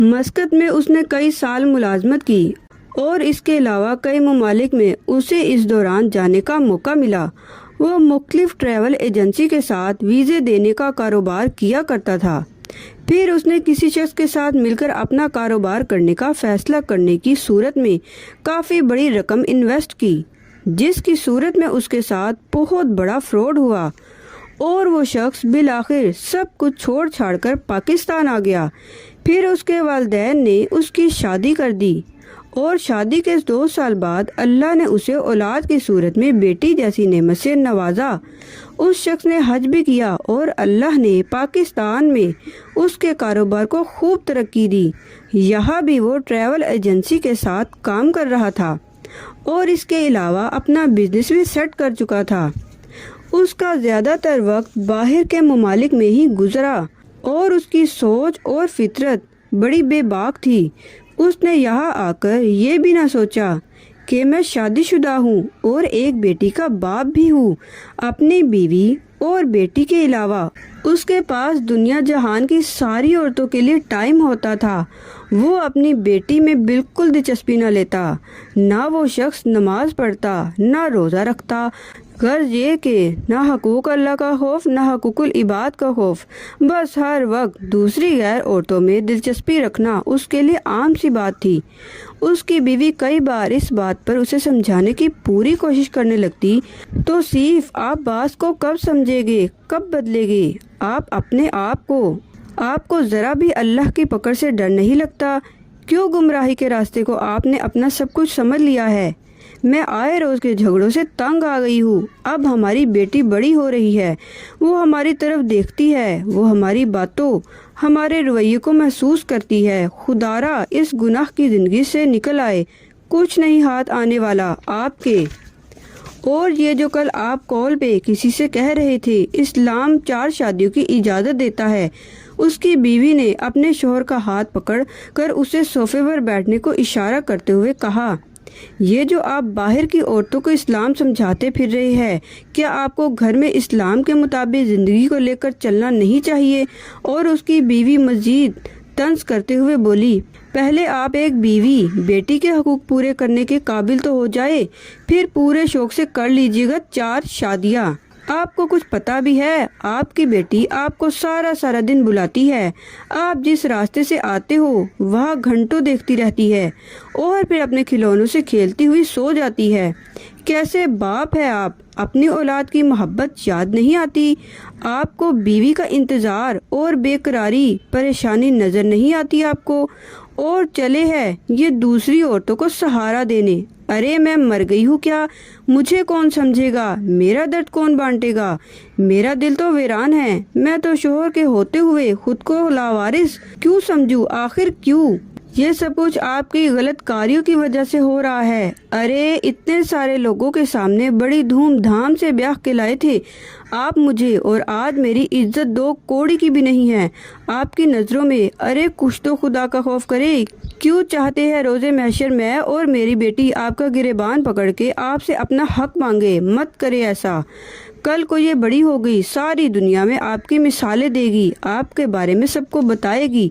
Muscat میں اس نے کئی سال ملازمت کی اور اس کے علاوہ کئی ممالک میں اسے اس دوران جانے کا موقع ملا۔ وہ مختلف ٹریول ایجنسی کے ساتھ ویزے دینے کا کاروبار کیا کرتا تھا۔ پھر اس نے کسی شخص کے ساتھ مل کر اپنا کاروبار کرنے کا فیصلہ کرنے کی صورت میں کافی بڑی رقم انویسٹ کی، جس کی صورت میں اس کے ساتھ بہت بڑا فراڈ ہوا اور وہ شخص بالآخر سب کچھ چھوڑ چھاڑ کر پاکستان آ گیا۔ پھر اس کے والدین نے اس کی شادی کر دی اور شادی کے 2 سال بعد اللہ نے اسے اولاد کی صورت میں بیٹی جیسی نعمت سے نوازا۔ اس شخص نے حج بھی کیا اور اللہ نے پاکستان میں اس کے کاروبار کو خوب ترقی دی۔ یہاں بھی وہ ٹریول ایجنسی کے ساتھ کام کر رہا تھا اور اس کے علاوہ اپنا بزنس بھی سیٹ کر چکا تھا۔ اس کا زیادہ تر وقت باہر کے ممالک میں ہی گزرا اور اس کی سوچ اور فطرت بڑی بے باک تھی۔ اس نے یہاں آ کر یہ بھی نہ سوچا کہ میں شادی شدہ ہوں اور ایک بیٹی کا باپ بھی ہوں۔ اپنی بیوی اور بیٹی کے علاوہ اس کے پاس دنیا جہان کی ساری عورتوں کے لیے ٹائم ہوتا تھا۔ وہ اپنی بیٹی میں بالکل دلچسپی نہ لیتا، نہ وہ شخص نماز پڑھتا، نہ روزہ رکھتا۔ غرض یہ کہ نہ حقوق اللہ کا خوف، نہ حقوق العباد کا خوف، بس ہر وقت دوسری غیر عورتوں میں دلچسپی رکھنا اس کے لیے عام سی بات تھی۔ اس کی بیوی کئی بار اس بات پر اسے سمجھانے کی پوری کوشش کرنے لگتی، تو صرف آپ بات کو کب سمجھے گے، کب بدلے گے؟ آپ کو ذرا بھی اللہ کی پکڑ سے ڈر نہیں لگتا؟ کیوں گمراہی کے راستے کو آپ نے اپنا سب کچھ سمجھ لیا ہے؟ میں آئے روز کے جھگڑوں سے تنگ آ گئی ہوں۔ اب ہماری بیٹی بڑی ہو رہی ہے، وہ ہماری طرف دیکھتی ہے، وہ ہماری باتوں، ہمارے رویے کو محسوس کرتی ہے۔ خدارا اس گناہ کی زندگی سے نکل آئے، کچھ نہیں ہاتھ آنے والا آپ کے۔ اور یہ جو کل آپ کال پہ کسی سے کہہ رہے تھے اسلام 4 شادیوں کی اجازت دیتا ہے، اس کی بیوی نے اپنے شوہر کا ہاتھ پکڑ کر اسے صوفے پر بیٹھنے کو اشارہ کرتے ہوئے کہا، یہ جو آپ باہر کی عورتوں کو اسلام سمجھاتے پھر رہے ہیں، کیا آپ کو گھر میں اسلام کے مطابق زندگی کو لے کر چلنا نہیں چاہیے؟ اور اس کی بیوی مزید طنز کرتے ہوئے بولی، پہلے آپ ایک بیوی بیٹی کے حقوق پورے کرنے کے قابل تو ہو جائے، پھر پورے شوق سے کر لیجیے گا 4 شادیاں۔ آپ کو کچھ پتا بھی ہے؟ آپ کی بیٹی آپ کو سارا دن بلاتی ہے، آپ جس راستے سے آتے ہو وہاں گھنٹوں دیکھتی رہتی ہے اور پھر اپنے کھلونوں سے کھیلتی ہوئی سو جاتی ہے۔ کیسے باپ ہے آپ؟ اپنی اولاد کی محبت یاد نہیں آتی؟ آپ کو بیوی کا انتظار اور بے قراری، پریشانی نظر نہیں آتی آپ کو؟ اور چلے ہے یہ دوسری عورتوں کو سہارا دینے۔ ارے میں مر گئی ہوں کیا؟ مجھے کون سمجھے گا؟ میرا درد کون بانٹے گا؟ میرا دل تو ویران ہے۔ میں تو شوہر کے ہوتے ہوئے خود کو لاوارث کیوں سمجھوں؟ آخر کیوں؟ یہ سب کچھ آپ کی غلط کاریوں کی وجہ سے ہو رہا ہے۔ ارے اتنے سارے لوگوں کے سامنے بڑی دھوم دھام سے بیاہ کے لائے تھے آپ مجھے، اور آج میری عزت 2 کوڑی کی بھی نہیں ہے آپ کی نظروں میں۔ ارے کچھ تو خدا کا خوف کرے۔ کیوں چاہتے ہیں روز محشر میں اور میری بیٹی آپ کا گریبان پکڑ کے آپ سے اپنا حق مانگے؟ مت کرے ایسا۔ کل کو یہ بڑی ہو گئی، ساری دنیا میں آپ کی مثالیں دے گی، آپ کے بارے میں سب کو بتائے گی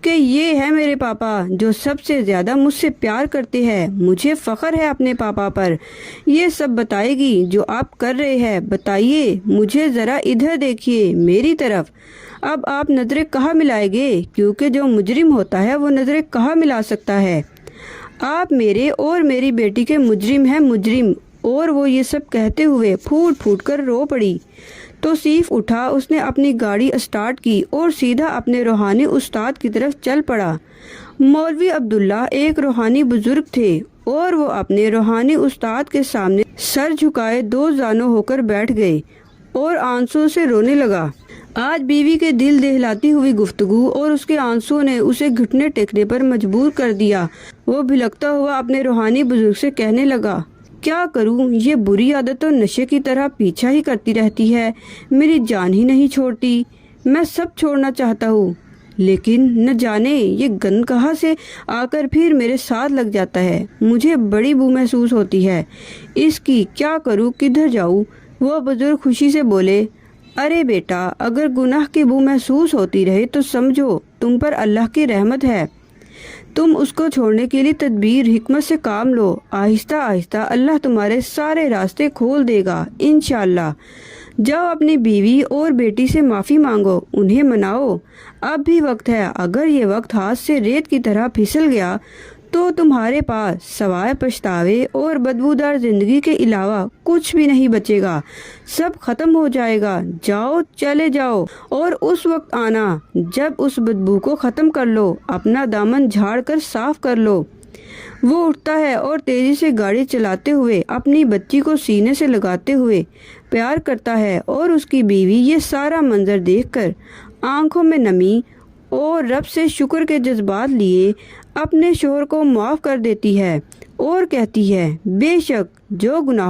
کہ یہ ہے میرے پاپا جو سب سے زیادہ مجھ سے پیار کرتے ہیں، مجھے فخر ہے اپنے پاپا پر۔ یہ سب بتائے گی جو آپ کر رہے ہیں۔ بتائیے مجھے ذرا ادھر دیکھیے میری طرف۔ اب آپ نظریں کہاں ملائیں گے؟ کیونکہ جو مجرم ہوتا ہے وہ نظریں کہاں ملا سکتا ہے؟ آپ میرے اور میری بیٹی کے مجرم ہیں، مجرم۔ اور وہ یہ سب کہتے ہوئے پھوٹ پھوٹ کر رو پڑی۔ توصیف اٹھا، اس نے اپنی گاڑی اسٹارٹ کی اور سیدھا اپنے روحانی استاد کی طرف چل پڑا۔ مولوی عبداللہ ایک روحانی بزرگ تھے اور وہ اپنے روحانی استاد کے سامنے سر جھکائے 2 زانو ہو کر بیٹھ گئے اور آنسو سے رونے لگا۔ آج بیوی کے دل دہلاتی ہوئی گفتگو اور اس کے آنسو نے اسے گھٹنے ٹیکنے پر مجبور کر دیا۔ وہ بھلکتا ہوا اپنے روحانی بزرگ سے کہنے لگا، کیا کروں؟ یہ بری عادت تو نشے کی طرح پیچھا ہی کرتی رہتی ہے، میری جان ہی نہیں چھوڑتی۔ میں سب چھوڑنا چاہتا ہوں، لیکن نہ جانے یہ گند کہاں سے آ کر پھر میرے ساتھ لگ جاتا ہے۔ مجھے بڑی بو محسوس ہوتی ہے اس کی، کیا کروں، کدھر جاؤں؟ وہ بزرگ خوشی سے بولے، ارے بیٹا، اگر گناہ کی بو محسوس ہوتی رہے تو سمجھو تم پر اللہ کی رحمت ہے۔ تم اس کو چھوڑنے کے لیے تدبیر حکمت سے کام لو، آہستہ آہستہ اللہ تمہارے سارے راستے کھول دے گا انشاءاللہ۔ جاؤ اپنی بیوی اور بیٹی سے معافی مانگو، انہیں مناؤ، اب بھی وقت ہے۔ اگر یہ وقت ہاتھ سے ریت کی طرح پھسل گیا تو تمہارے پاس سوائے پچھتاوے اور بدبودار زندگی کے علاوہ کچھ بھی نہیں بچے گا، سب ختم ہو جائے گا۔ جاؤ، چلے جاؤ، اور اس وقت آنا جب اس بدبو کو ختم کر لو، اپنا دامن جھاڑ کر صاف کر لو۔ وہ اٹھتا ہے اور تیزی سے گاڑی چلاتے ہوئے اپنی بچی کو سینے سے لگاتے ہوئے پیار کرتا ہے، اور اس کی بیوی یہ سارا منظر دیکھ کر آنکھوں میں نمی اور رب سے شکر کے جذبات لیے اپنے شوہر کو معاف کر دیتی ہے اور کہتی ہے، بے شک جو گناہ